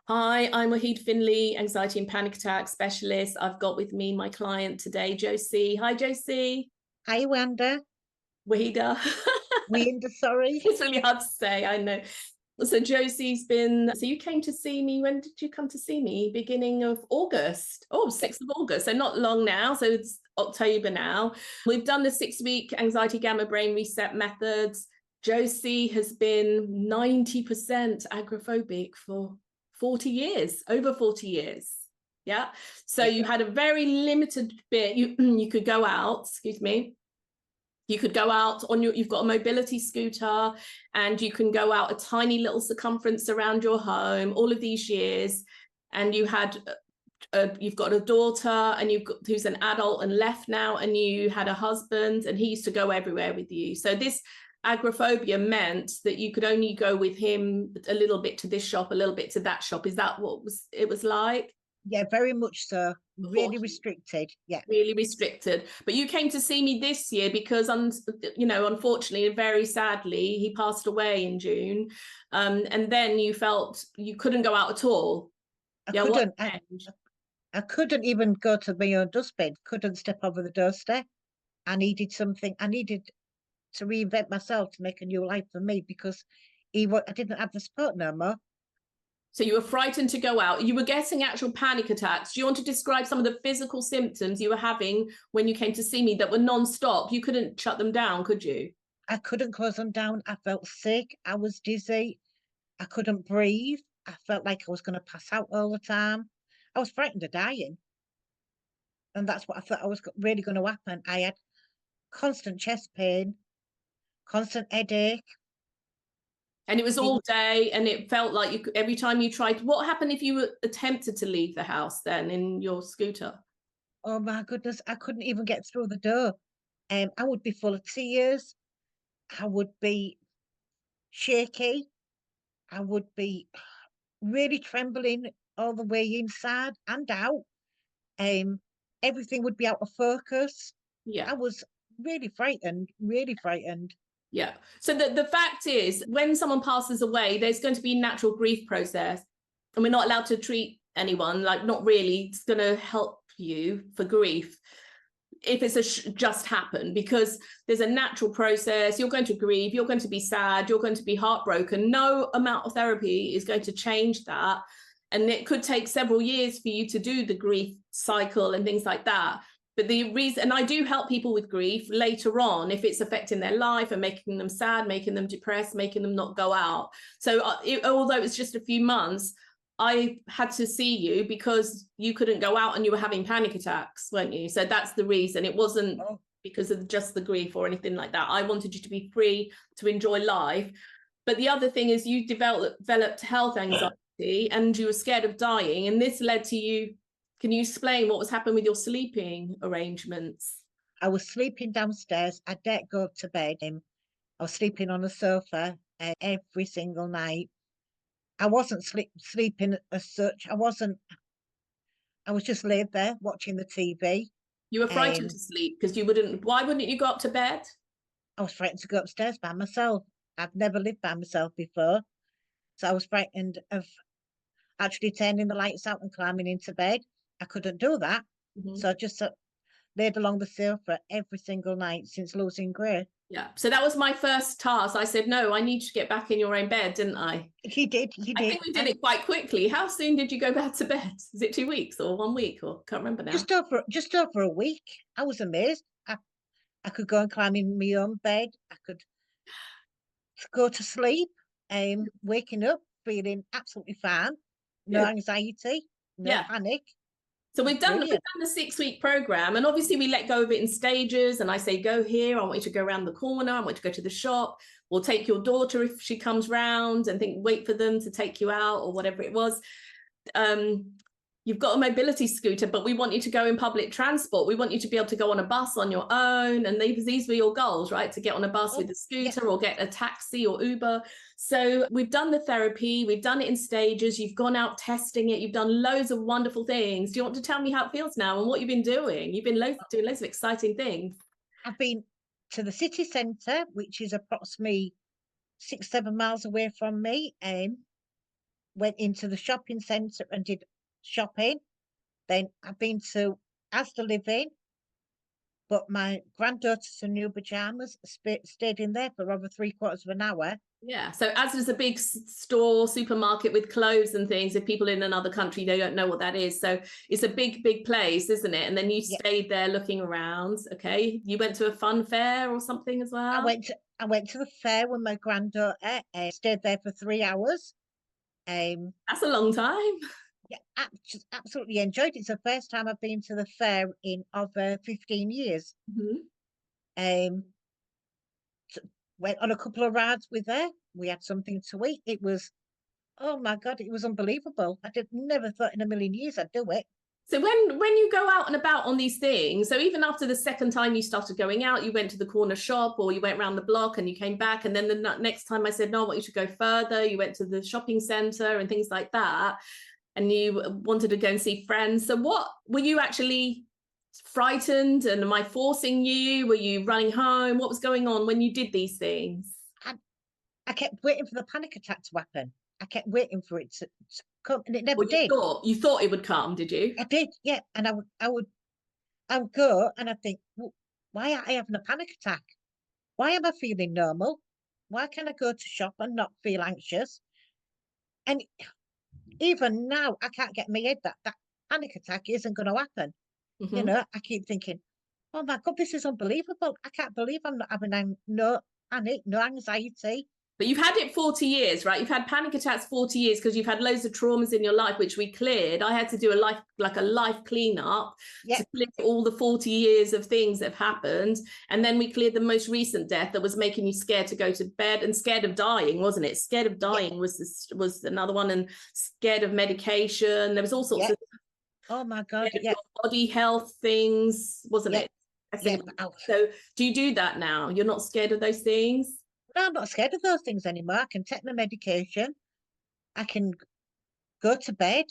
Hi, I'm Wahid Finley, anxiety and panic attack specialist. I've got with me my client today, Josie. Hi, Josie. Hi, Wanda. Wahida. Wanda, sorry. It's really hard to say, I know. So so you came to see me. When did you come to see me? Beginning of August. Oh, 6th of August. So not long now. So it's October now. We've done the 6-week anxiety gamma brain reset methods. Josie has been 90% agoraphobic for 40 years, over 40 years. Yeah. So you had a very limited bit. You could go out, excuse me. You could go out on you've got a mobility scooter and you can go out a tiny little circumference around your home all of these years. And you've got a daughter and who's an adult and left now, and you had a husband and he used to go everywhere with you. So this agoraphobia meant that you could only go with him a little bit to this shop, a little bit to that shop. Is that what it was like? Yeah, very much so. Really 40. restricted. Yeah. Really restricted. But you came to see me this year because, unfortunately, very sadly, he passed away in June. And then you felt you couldn't go out at all. I Yeah, what couldn't. I couldn't even go to my own dustbin. Couldn't step over the doorstep. I needed something. I needed to reinvent myself to make a new life for me because I didn't have the support no more. So you were frightened to go out. You were getting actual panic attacks. Do you want to describe some of the physical symptoms you were having when you came to see me that were non-stop? You couldn't shut them down, could you? I couldn't close them down. I felt sick. I was dizzy. I couldn't breathe. I felt like I was going to pass out all the time. I was frightened of dying. And that's what I thought I was really going to happen. I had constant chest pain, constant headache. And it was It all was, day, and it felt like every time you tried. What happened if you attempted to leave the house then in your scooter? oh my goodness, I couldn't even get through the door. I would be full of tears. I would be shaky. I would be really trembling all the way inside and out. Um, Everything would be out of focus. Yeah. I was really frightened, really frightened. Yeah. So the fact is, when someone passes away, there's going to be a natural grief process, and we're not allowed to treat anyone like, not really. It's going to help you for grief if it's just happened, because there's a natural process. You're going to grieve, you're going to be sad, you're going to be heartbroken. No amount of therapy is going to change that, and it could take several years for you to do the grief cycle and things like that. But the reason, and I do help people with grief later on if it's affecting their life and making them sad, making them depressed, making them not go out. So although it's just a few months, I had to see you because you couldn't go out and you were having panic attacks, weren't you? So that's the reason. It wasn't because of just the grief or anything like that. I wanted you to be free to enjoy life. But the other thing is you developed health anxiety and you were scared of dying. And this led to you. Can you explain what was happening with your sleeping arrangements? I was sleeping downstairs. I didn't go to bed. I was sleeping on the sofa every single night. I wasn't sleeping as such. I was just laid there watching the TV. You were frightened to sleep because why wouldn't you go up to bed? I was frightened to go upstairs by myself. I've never lived by myself before. So I was frightened of actually turning the lights out and climbing into bed. I couldn't do that. Mm-hmm. So I just laid along the sofa every single night since losing Gray. Yeah. So that was my first task. I said, no, I need you to get back in your own bed, didn't I? He did. I think we did it quite quickly. How soon did you go back to bed? Is it 2 weeks or 1 week, or can't remember now? Just over a week. I was amazed. I could go and climb in my own bed. I could go to sleep, waking up feeling absolutely fine. No anxiety, no panic. So we've done the 6-week program, and obviously we let go of it in stages. And I say, go here. I want you to go around the corner. I want you to go to the shop. We'll take your daughter if she comes round, and wait for them to take you out or whatever it was. You've got a mobility scooter, but we want you to go in public transport. We want you to be able to go on a bus on your own. And these were your goals, right? To get on a bus with a scooter or get a taxi or Uber. So we've done the therapy. We've done it in stages. You've gone out testing it. You've done loads of wonderful things. Do you want to tell me how it feels now and what you've been doing? You've been doing loads of exciting things. I've been to the city centre, which is approximately 6-7 miles away from me. went into the shopping centre and did shopping. Then I've been to Asda Living, but my granddaughter's new pajamas stayed in there for over 3/4 of an hour. Yeah. So as there's a big store, supermarket with clothes and things, if people in another country, they don't know what that is. So it's a big, big place, isn't it? And then you stayed there looking around. Okay. You went to a fun fair or something as well? I went to the fair with my granddaughter, stayed there for 3 hours. That's a long time. Yeah, just absolutely enjoyed it. It's the first time I've been to the fair in over 15 years. Went on a couple of rides with her. We had something to eat. It was, oh my God, it was unbelievable. Never thought in a million years I'd do it. So when you go out and about on these things, so even after the second time you started going out, you went to the corner shop or you went around the block and you came back, and then the next time I said, no, I want you to go further, you went to the shopping centre and things like that, and you wanted to go and see friends. So what, were you actually frightened, and am I forcing you? Were you running home? What was going on when you did these things? I kept waiting for the panic attack to happen. I kept waiting for it to come, and it never did. You thought it would come, did you? I did, yeah. And I would go and I think, well, why am I having a panic attack? Why am I feeling normal? Why can I go to shop and not feel anxious? And even now, I can't get my head that panic attack isn't going to happen. You know, I keep thinking, oh my God, this is unbelievable. I can't believe I'm not having no panic, no anxiety. But you've had it 40 years, right? You've had panic attacks 40 years because you've had loads of traumas in your life, which we cleared. I had to do a life cleanup to clear all the 40 years of things that have happened. And then we cleared the most recent death that was making you scared to go to bed and scared of dying, wasn't it? Scared of dying was another one, and scared of medication. There was all sorts of, oh my God, body health things, wasn't it? I think. So do you do that now? You're not scared of those things? No, I'm not scared of those things anymore. I can take my medication. I can go to bed.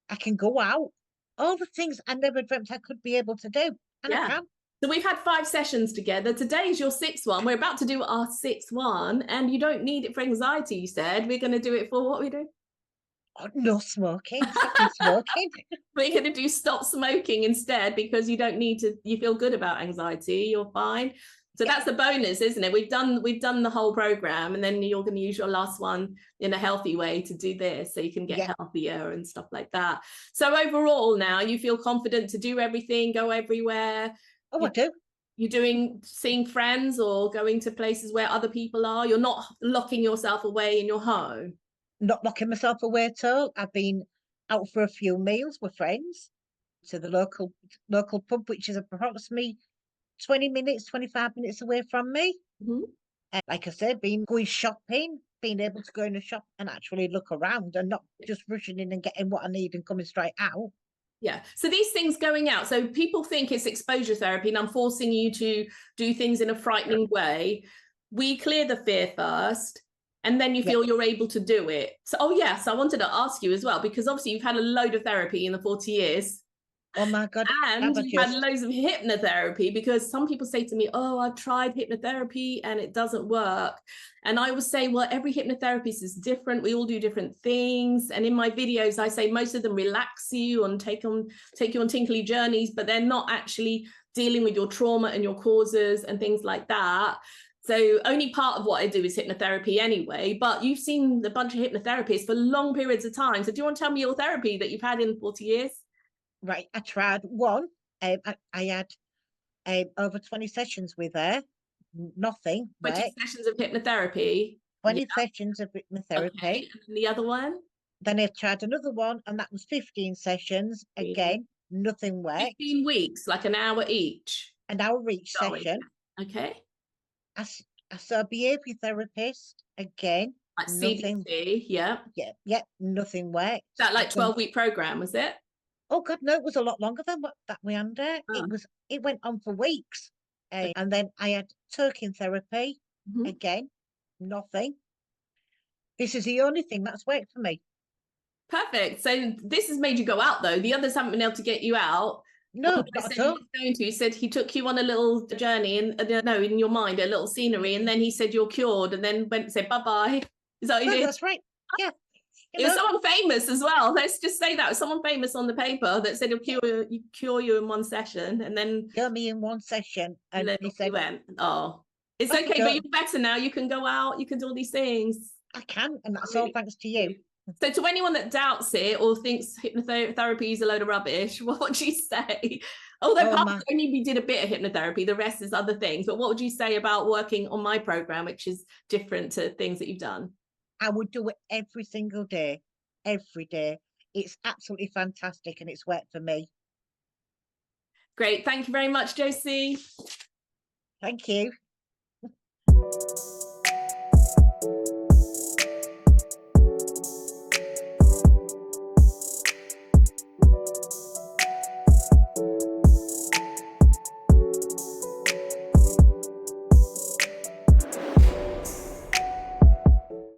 I can go out. All the things I never dreamt I could be able to do. And I can. So we've had 5 sessions together. Today is your 6th one. We're about to do our 6th one, and you don't need it for anxiety, you said. We're going to do it for what we do? Oh, no smoking. Stopping smoking. We're going to do stop smoking instead, because you don't need to, you feel good about anxiety, you're fine. So that's the bonus, isn't it? We've done the whole program, and then you're going to use your last one in a healthy way to do this, so you can get healthier and stuff like that. So overall now you feel confident to do everything, go everywhere. Oh, I do. You're seeing friends or going to places where other people are. You're not locking yourself away in your home. Not locking myself away at all. I've been out for a few meals with friends to the local pub, which is approximately 20 minutes, 25 minutes away from me. Like I said, going shopping, being able to go in a shop and actually look around and not just rushing in and getting what I need and coming straight out. Yeah. So these things going out, so people think it's exposure therapy and I'm forcing you to do things in a frightening way. We clear the fear first, and then you feel you're able to do it. So, I wanted to ask you as well, because obviously you've had a load of therapy in the 40 years. Oh my God. And you've had loads of hypnotherapy, because some people say to me, oh, I've tried hypnotherapy and it doesn't work. And I would say, well, every hypnotherapist is different. We all do different things. And in my videos, I say most of them relax you and take you on tinkly journeys, but they're not actually dealing with your trauma and your causes and things like that. So only part of what I do is hypnotherapy anyway, but you've seen a bunch of hypnotherapists for long periods of time. So do you want to tell me your therapy that you've had in 40 years? Right, I tried one. I had over 20 sessions with her. Nothing. 20 sessions of hypnotherapy. 20 sessions of hypnotherapy. Okay. And the other one? Then I tried another one, and that was 15 sessions. Again, nothing worked. 15 weeks, like an hour each. An hour each session. Okay. I saw a behaviour therapist again. Like CBT, yeah, nothing worked. That like 12-week program, was it? Oh God, no, it was a lot longer than what that we under. It went on for weeks. And then I had talking therapy. Again, nothing. This is the only thing that's worked for me. Perfect. So this has made you go out, though. The others haven't been able to get you out. No, not at all. He said he took you on a little journey, and in your mind, a little scenery, and then he said you're cured, and then went and said bye-bye. Is that what you did? That's right. Yeah. It was someone famous as well. Let's just say that. Someone famous on the paper that said he'll cure you in one session, and then cure me in one session. And he said, went, oh, it's "Off you okay, go." but you're better now. You can go out, you can do all these things. I can, and that's all thanks to you. So to anyone that doubts it or thinks hypnotherapy is a load of rubbish, what would you say? Although only we did a bit of hypnotherapy, the rest is other things. But what would you say about working on my program, which is different to things that you've done? I would do it every single day, every day. It's absolutely fantastic, and it's worked for me. Great. Thank you very much, Josie. Thank you.